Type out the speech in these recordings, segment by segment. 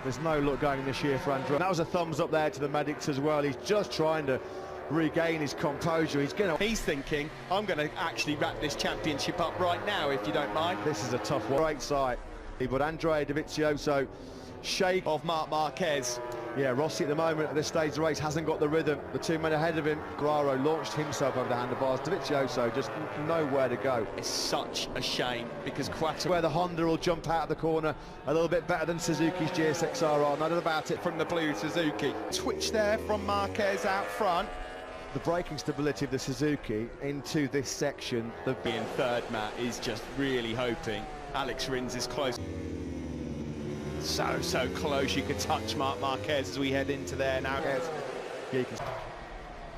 There's no luck going this year for Andrea. That was a thumbs up there to the medics as well. He's just trying to regain his composure. He's thinking, I'm going to actually wrap this championship up right now, if you don't mind. This is a tough one. Great sight. But Andrea Dovizioso shake of Marquez. Yeah, Rossi at the moment at this stage of the race hasn't got the rhythm. The two men ahead of him, Guerrero launched himself over the handlebars. Dovizioso just nowhere to go. It's such a shame because where the Honda will jump out of the corner a little bit better than Suzuki's GSX-R. Not about it from the blue Suzuki. Switch there from Marquez out front. The braking stability of the Suzuki into this section. The being third, Matt, is just really hoping Alex Rins is close. So close you could touch Marquez as we head into there now.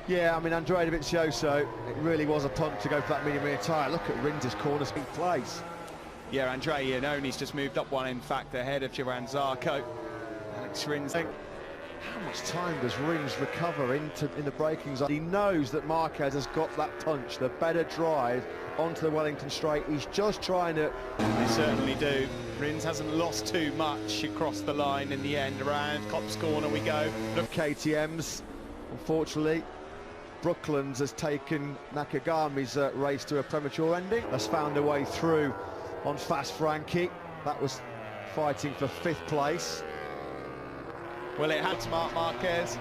Yeah, I mean, Andrea Dovizioso, it really was a punt to go for that medium rear tyre. Look at Rins' corner speed place. Yeah, Andrea Iannone's just moved up one, in fact, ahead of Joran Zarco. Alex Rins. How much time does Rins recover in the braking zone? He knows that Marquez has got that punch, the better drive onto the Wellington straight. He's just trying to... They certainly do. Rins hasn't lost too much across the line in the end. Around Copse Corner we go. Look, KTM's, unfortunately, Brooklands has taken Nakagami's race to a premature ending. Has found a way through on Fast Frankie. That was fighting for 5th place. Well, it had Marquez.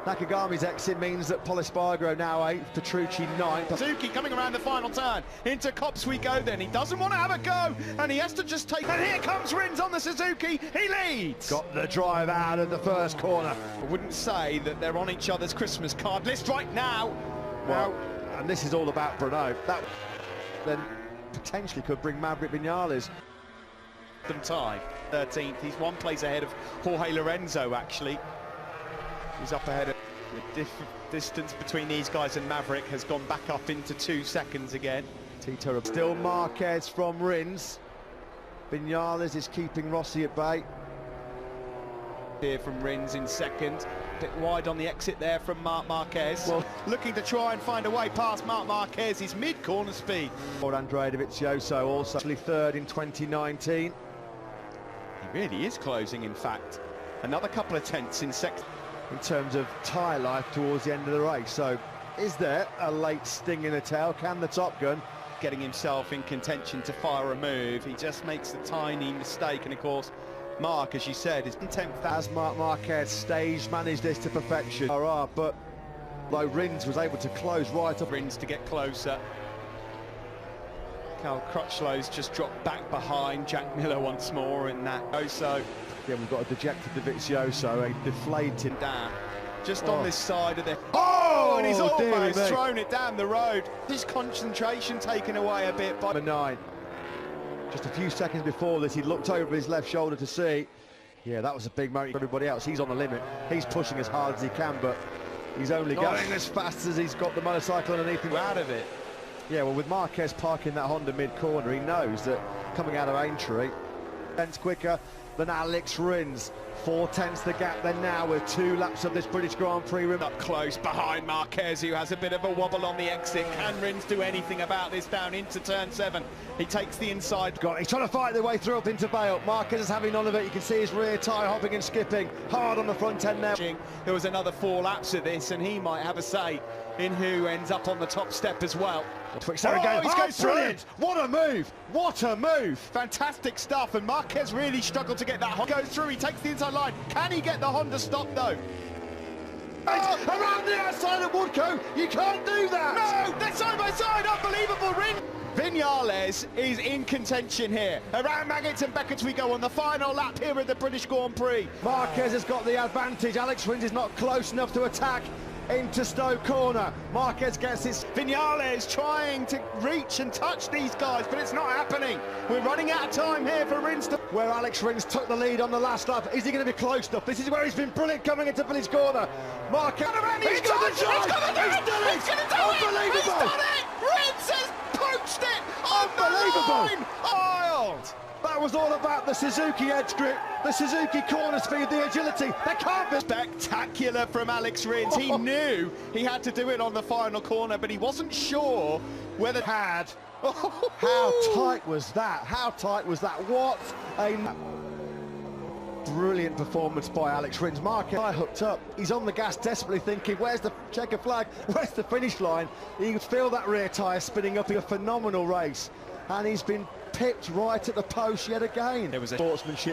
Nakagami's exit means that Polispargo now 8th, Petrucci 9th. Suzuki coming around the final turn. Into Copse we go then. He doesn't want to have a go, and he has to just take... And here comes Rins on the Suzuki. He leads. Got the drive out of the first corner. I wouldn't say that they're on each other's Christmas card list right now. Well, and this is all about Bruno. That then potentially could bring Maverick Vinales. Time 13th. He's one place ahead of Jorge Lorenzo, actually. He's up ahead of the distance between these guys and Maverick has gone back up into 2 seconds again. Tito still Marquez from Rins. Vinales is keeping Rossi at bay. Here from Rins in second. A bit wide on the exit there from Marquez. Well, looking to try and find a way past Marquez. His mid-corner speed. Or Andrea Dovizioso also actually 3rd in 2019. He really is closing, in fact. Another couple of tenths in second. In terms of tyre life towards the end of the race. So, is there a late sting in the tail? Can the Top Gun getting himself in contention to fire a move? He just makes a tiny mistake, and of course, Mark, as you said, is 10th. As Marc Marquez stage managed this to perfection. But though Rins was able to close right up. Rins to get closer. Cal Crutchlow's just dropped back behind Jack Miller once more in that. So. Yeah, we've got a dejected Dovizioso, a deflated down. Just on this side of the... Oh, and he's almost thrown it down the road. His concentration taken away a bit by... Number 9. Just a few seconds before this, he looked over his left shoulder to see. Yeah, that was a big moment for everybody else. He's on the limit. He's pushing as hard as he can, but he's only going as fast as he's got the motorcycle underneath him. Out of it. Yeah, well, with Marquez parking that Honda mid-corner, he knows that coming out of Aintree, tenths quicker than Alex Rins. 4/10 the gap then now with 2 laps of this British Grand Prix. Up close behind Marquez, who has a bit of a wobble on the exit. Can Rins do anything about this down into turn 7? He takes the inside. He's trying to fight their way through up into Vale. Marquez is having none of it. You can see his rear tyre hopping and skipping hard on the front end there. There was another 4 laps of this, and he might have a say in who ends up on the top step as well. He's going brilliant! What a move! What a move! Fantastic stuff, and Marquez really struggled to get that Honda. Goes through, he takes the inside line. Can he get the Honda stop though? Around the outside of Woodcote, you can't do that! No, they're side by side, unbelievable. Vinales is in contention here. Around Maggots and Beckett's we go on the final lap here at the British Grand Prix. Marquez has got the advantage. Alex Rins is not close enough to attack into Stoke Corner. Marquez gets his... Vinales trying to reach and touch these guys, but it's not happening. We're running out of time here for Rins to... Where Alex Rins took the lead on the last lap. Is he going to be close enough? This is where he's been brilliant coming into Village Corner. Marquez... He's got the drive! He's going to do it! He's going to do it! He's done it! Rins has poached it! Unbelievable! Wild! That was all about the Suzuki edge grip, the Suzuki corner speed, the agility. They can't be... Spectacular from Alex Rins. He knew he had to do it on the final corner, but he wasn't sure whether... How tight was that? How tight was that? What a... Brilliant performance by Alex Rins. Marquez hooked up. He's on the gas desperately thinking, where's the checker flag? Where's the finish line? He could feel that rear tyre spinning up in a phenomenal race. And he's been pipped right at the post yet again. There was a sportsmanship.